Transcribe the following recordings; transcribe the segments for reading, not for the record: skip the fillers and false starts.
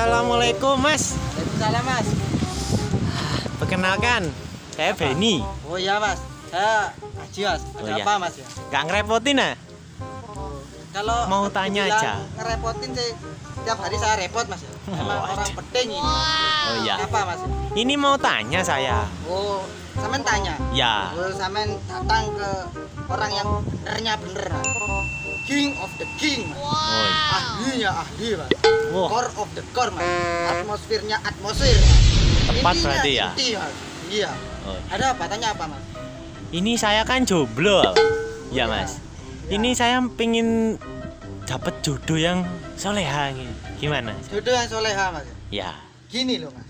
Assalamualaikum Mas. Waalaikumsalam Mas. Perkenalkan, saya Benny. Oh iya Mas, saya Haji Mas. Ada iya. apa Mas ya? Gak ngerepotin ah? Kalau Mau tanya dibilang aja. ngerepotin sih, tiap hari saya repot Mas. Emang orang penting ini. Oh iya. Apa Mas? Ini mau tanya saya. Oh, sampean tanya. Ya. Oh, sampean datang ke orang yang benernya Mas. King of the king Mas. Oh iya. Ahlinya ahli Mas. Wah. Core of the core Mas. Atmosfernya atmosfer Mas. Tepat Intinya berarti ya? inti, Mas. Iya. Oh. Ada apa? Tanya apa Mas? Ini saya kan jomblo. Ya Mas. Ya. Ini saya pengen dapat jodoh yang soleha gitu. Gimana? Jodoh yang soleha Mas. Ya. Gini loh Mas.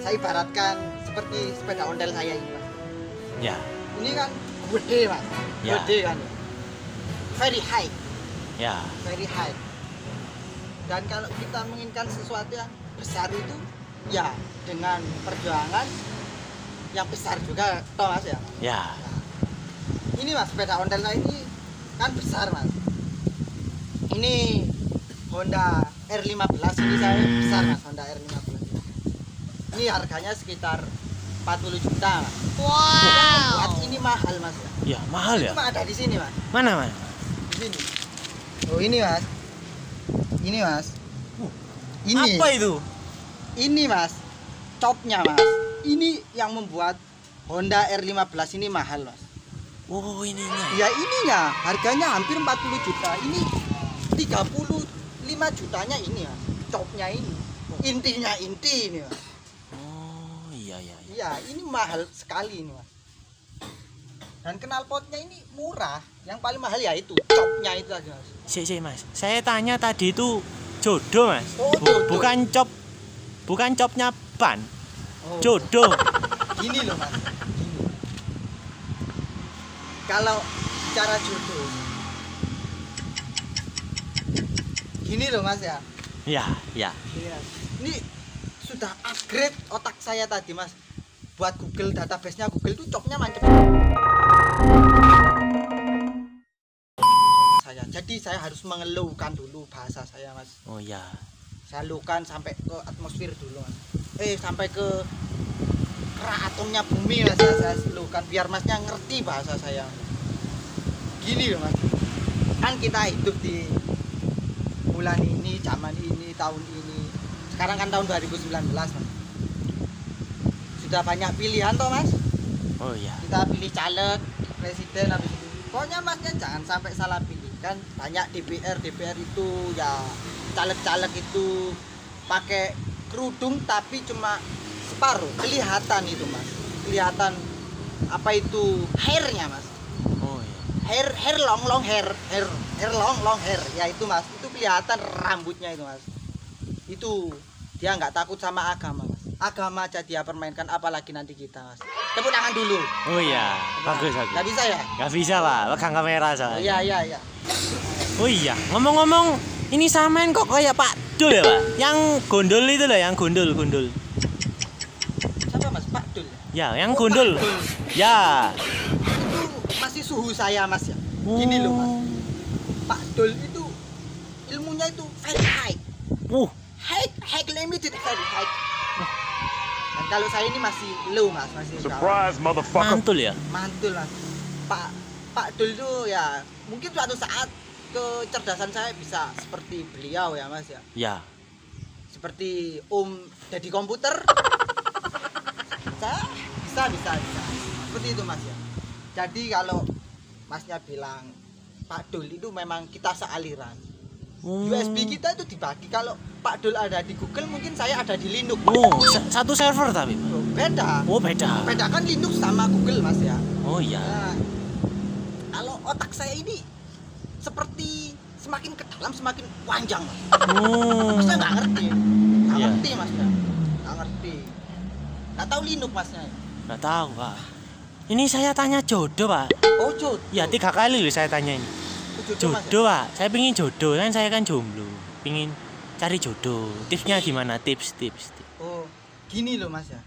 Saya ibaratkan seperti sepeda ondel saya ini Mas. Ya. Ini kan gede Mas. Ya. Gede kan. Very high. Ya. Very high. Dan kalau kita menginginkan sesuatu yang besar itu ya dengan perjuangan yang besar juga toh Mas ya. Ya. Ini Mas sepeda ondel saya ini kan besar Mas. Ini Honda R15 ini saya besar Mas, Honda R15. Ini harganya sekitar 40 juta Mas. Wow. Buat ini mahal Mas ya. Ya, mahal ya? Cuma ada di sini Mas. Mana, Mas? Di sini. Oh ini Mas. Ini Mas. Ini. Apa itu? Ini Mas. Copnya Mas. Ini yang membuat Honda R15 ini mahal Mas. Oh, ininya. Ya ininya harganya hampir 40 juta. Ini 35 jutanya ini Mas. Copnya ini. Intinya inti ini Mas. Oh, iya. Iya, ini mahal sekali ini Mas. Dan knalpotnya ini murah. Yang paling mahal ya itu copnya itu aja Mas. Sik, Mas. Saya tanya tadi itu jodoh, Mas. Oh, jodoh. Bukan copnya ban. Oh. Jodoh. Gini loh Mas. Gini. Kalau bicara jodoh. Gini loh Mas ya. Ya. Iya. Ini sudah upgrade otak saya tadi Mas. Buat Google database-nya Google itu copnya mantep. Jadi saya harus mengeluhkan dulu bahasa saya Mas. Oh ya. Saya lukan sampai ke atmosfer dulu Mas. Sampai ke kerak atomnya bumi Mas. Saya lukan biar Masnya ngerti bahasa saya. Gini loh Mas. Kan kita hidup di bulan ini, zaman ini, tahun ini. Sekarang kan tahun 2019 Mas. Sudah banyak pilihan toh Mas. Oh ya. Kita pilih caleg, presiden habis itu. Pokoknya Masnya jangan sampai salah pilih. Kan banyak DPR itu ya caleg-caleg itu pakai kerudung tapi cuma separuh. Kelihatan itu Mas. Kelihatan apa itu hairnya Mas. Oh ya. Hair long hair long hair ya itu Mas. Itu kelihatan rambutnya itu Mas. Itu dia nggak takut sama agama Mas. Agama aja dia permainkan, apalagi nanti kita Mas. Tepuk tangan dulu. Oh iya, bagus. Nggak bisa ya? Gak bisa Pak, pegang kamera saya. Iya. Oh iya, ngomong-ngomong, ini samain kok kayak Pak Dul ya Pak? Yang gondol itu loh, yang gondol. Siapa Mas? Pak Dul. Ya, yang Oh, gondol. Pak Dul. Ya. Itu masih suhu saya Mas ya. Gini loh Mas. Pak Dul itu ilmunya itu very high. High limited very high. Dan kalau saya ini masih low Mas, masih Surprise, motherfucker. Mantul ya? mantul Mas. Pak Dul itu ya mungkin suatu saat kecerdasan saya bisa seperti beliau ya Mas ya. Ya. Seperti Deddy komputer. Saya bisa. Seperti itu Mas ya. Jadi kalau Masnya bilang Pak Dul itu memang kita sealiran. USB kita itu dibagi. Kalau Pak Dul ada di Google, mungkin saya ada di Linux. Oh, satu server tapi Pak? Beda. Oh beda. Beda kan Linux sama Google Mas ya. Oh iya. Nah, kalau otak saya ini seperti semakin ke dalam semakin panjang Mas. Masnya nggak ngerti. Nggak Iya. ngerti Masnya. Nggak ngerti. Nggak tahu Linux Masnya. Nggak tahu Pak. Ini saya tanya jodoh Pak. Oh jodoh. Ya 3 kali loh saya tanya ini. Jodoh, Mas, ya? Jodoh Pak. Saya pengen jodoh kan saya kan jomblo. Pengen cari jodoh. Tipsnya gimana? Tips. Oh gini loh Mas ya.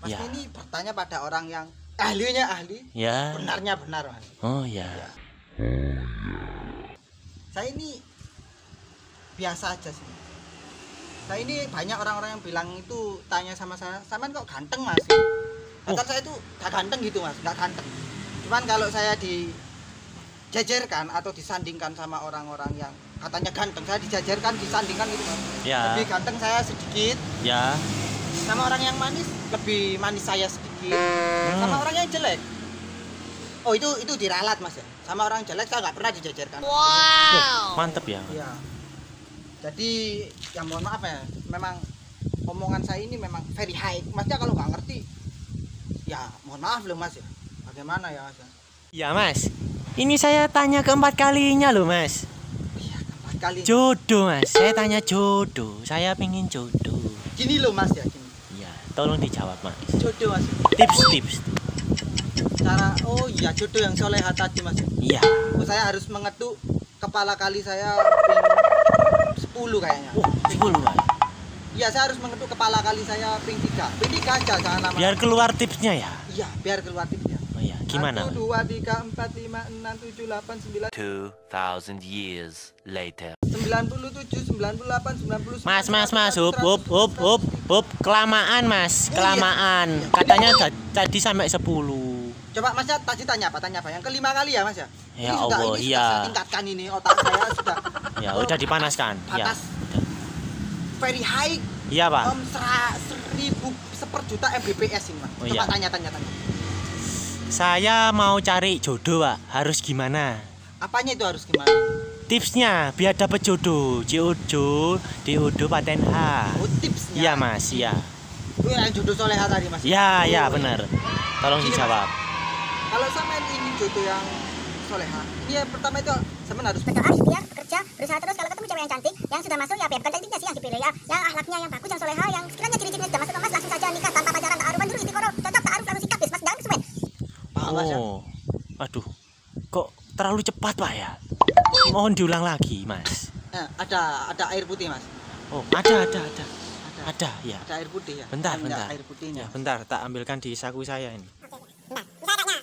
Mas Ya. ini bertanya pada orang yang ahlinya ahli, Ya. benarnya benar Mas. Oh ya. Saya ini biasa aja sih. Nah ini banyak orang-orang yang bilang itu tanya sama saya, "Saman kok ganteng Mas?" Kata saya itu gak ganteng gitu Mas, gak ganteng. Cuman kalau saya dijajarkan atau disandingkan sama orang-orang yang katanya ganteng, saya dijajarkan, disandingkan gitu Mas. Ya. Lebih ganteng saya sedikit, Ya. sama orang yang manis lebih manis saya sedikit, sama orang yang jelek. Oh itu diralat Mas ya. Sama orang jelek saya nggak pernah dijajarkan. Wow. Mantep ya. Iya. Jadi ya mohon maaf ya, memang omongan saya ini memang very high. Masnya kalau nggak ngerti, ya mohon maaf loh Mas ya. Bagaimana ya Mas? Ya Mas, ini saya tanya keempat kalinya loh Mas. Iya, keempat kali. Jodoh Mas, saya tanya jodoh. Saya pengen jodoh. Gini loh Mas ya, gini. Iya, tolong dijawab Mas. Jodoh Mas. Tips. Cara oh iya jodoh yang soleha tadi Mas. Iya. Oh, saya harus mengetuk kepala kali saya 10 kayaknya. 10 Mas. Iya, saya harus mengetuk kepala kali saya ping 3. Ping 3 aja jangan lama. Biar keluar tipsnya ya. Iya, biar keluar tipsnya. Oh iya, gimana? 1 2 3 4 5 6 7 8 9 2,000 years later. 97 98 90. Mas, hop, kelamaan Mas, kelamaan. iya. Katanya tadi sampai 10. Coba Masnya tadi tanya apa? Yang kelima kali ya Mas ya? Ya Ini Allah, sudah iya. saya tingkatkan ini otak saya sudah Ya, udah dipanaskan. Ya. panas. Very high. Iya, Pak. 1000 seperjuta Mbps ini Mas. Oh, Coba iya. tanya. Saya mau cari jodoh, Pak. Harus gimana? Apanya itu harus gimana? Tipsnya biar dapat jodoh. Jodoh paten H. Oh, tipsnya. Iya, Mas, iya. Oh, yang jodoh soleha tadi Mas. Ya, Oh, benar. Tolong Gini, dijawab. Kalau sama ini jodoh yang soleha, ini yang pertama itu sama harus berdoa, ikhtiar, bekerja, berusaha terus. Kalau ketemu cewek yang cantik, yang sudah masuk ya bukan cantiknya sih yang dipilih ya, yang akhlaknya yang bagus, yang soleha, yang sekiranya ciri-cirinya sudah masuk ke Mas, langsung saja nikah tanpa pacaran, ta'arufan dulu, istiqoroh, cocok, ta'aruf, langsung sikap, Mas, jangan kesuwen. paham Mas ya? Oh. Aduh. Kok terlalu cepat, Pak ya? Mohon diulang lagi, Mas. Nah, ada air putih Mas. Oh, ada. Ada, ya. Ada air putih ya. Bentar. Ada air putihnya. Ya, bentar, tak ambilkan di saku saya ini. Nah, misalnya,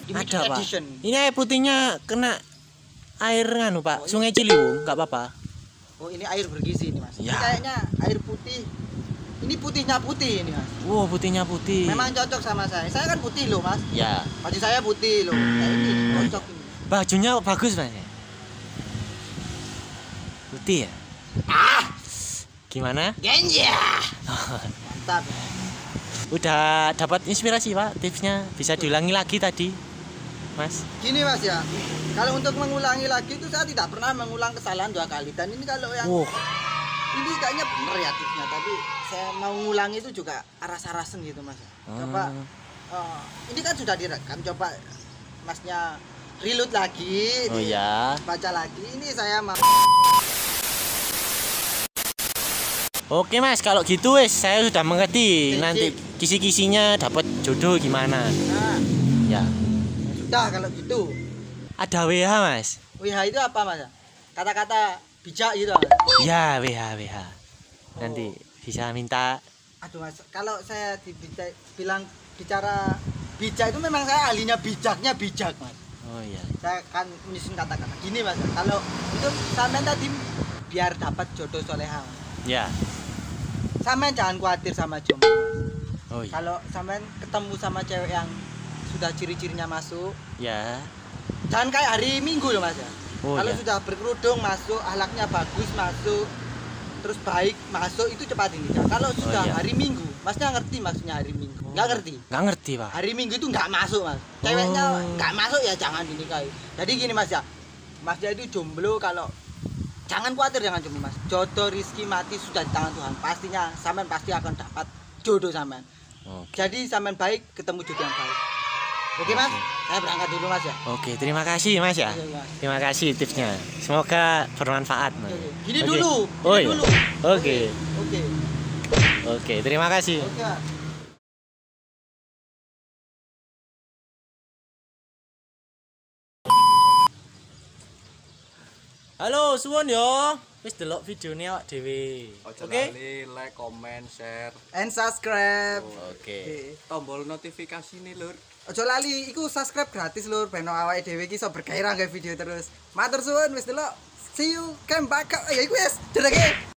Limited Ada, Pak. edition. Ini air putihnya kena air nganu, Pak. Oh, iya. Sungai Ciliwung, enggak apa-apa. Oh, ini air bergizi ini Mas. Ini Ya. kayaknya air putih. Ini putihnya putih ini Mas. Wow, putihnya putih. Memang cocok sama saya. Saya kan putih loh Mas. Ya. Baju saya putih loh. Nah, ini cocok ini. Bajunya bagus, Mas. Putih ya? Gimana? Genja. Mantap. Udah dapat inspirasi, Pak. Tipsnya bisa diulangi lagi tadi, Mas. Gini Mas ya. Kalau untuk mengulangi lagi itu saya tidak pernah mengulang kesalahan 2 kali. Dan ini kalau yang Wow. ini kayaknya bener ya tipsnya, tapi saya mau ngulangi itu juga aras-arasen gitu Mas. Coba ini kan sudah direkam, coba Masnya reload lagi, Oh ya. baca lagi. Ini saya mau Oke, Mas, kalau gitu wes saya sudah mengerti. Sip, Nanti sip. kisi-kisinya dapat jodoh gimana. nah, Ya. sudah kalau gitu. Ada WH, Mas. WH itu apa Mas? Kata-kata bijak gitu Mas. Ya, WH. Nanti bisa minta. Aduh Mas, kalau saya bilang bicara bijak itu memang saya ahlinya bijaknya bijak Mas. Oh iya. Saya kan menyusun kata-kata gini Mas. Kalau itu sampean tadi biar dapat jodoh soleha. Ya. Sampean jangan khawatir sama jomblo Mas. Oh iya. Kalau sampean ketemu sama cewek yang sudah ciri-cirinya masuk, Ya. jangan kayak hari Minggu loh Mas ya. Oh, Kalau iya. sudah berkerudung masuk, akhlaknya bagus masuk, terus baik masuk, itu cepat nikah. Kalau sudah iya. hari Minggu, Masnya ngerti maksudnya hari Minggu? Nggak ngerti. Nggak ngerti, Pak. Hari Minggu itu nggak masuk Mas. Ceweknya Oh. nggak masuk ya jangan dinikahi. Jadi gini Mas ya, Masnya itu jomblo kalau jangan khawatir jangan jomblo Mas. Jodoh rizki mati sudah di tangan Tuhan. Pastinya sampean pasti akan dapat jodoh sampean. Oke. Jadi sampean baik ketemu jodoh yang baik. Oke Mas, saya berangkat dulu Mas ya. Oke, terima kasih, Mas ya. Iya, Mas. Terima kasih tipsnya. Semoga bermanfaat, Mas. Gini Oke. dulu, Oh gini iya. dulu. Oke. Oke. Oke, terima kasih. Oke. Mas. Halo, suwun yo. Wis delok videone awak dhewe. Oke. Oke. Like, comment, share. And subscribe. Oke. Tombol notifikasi nih, Lur. Ojo lali, iku subscribe gratis lur, ben awake dhewe iki iso bergairah gawe video terus. Matur suwun wis delok. See you, come back. Ya iku wis, dereke.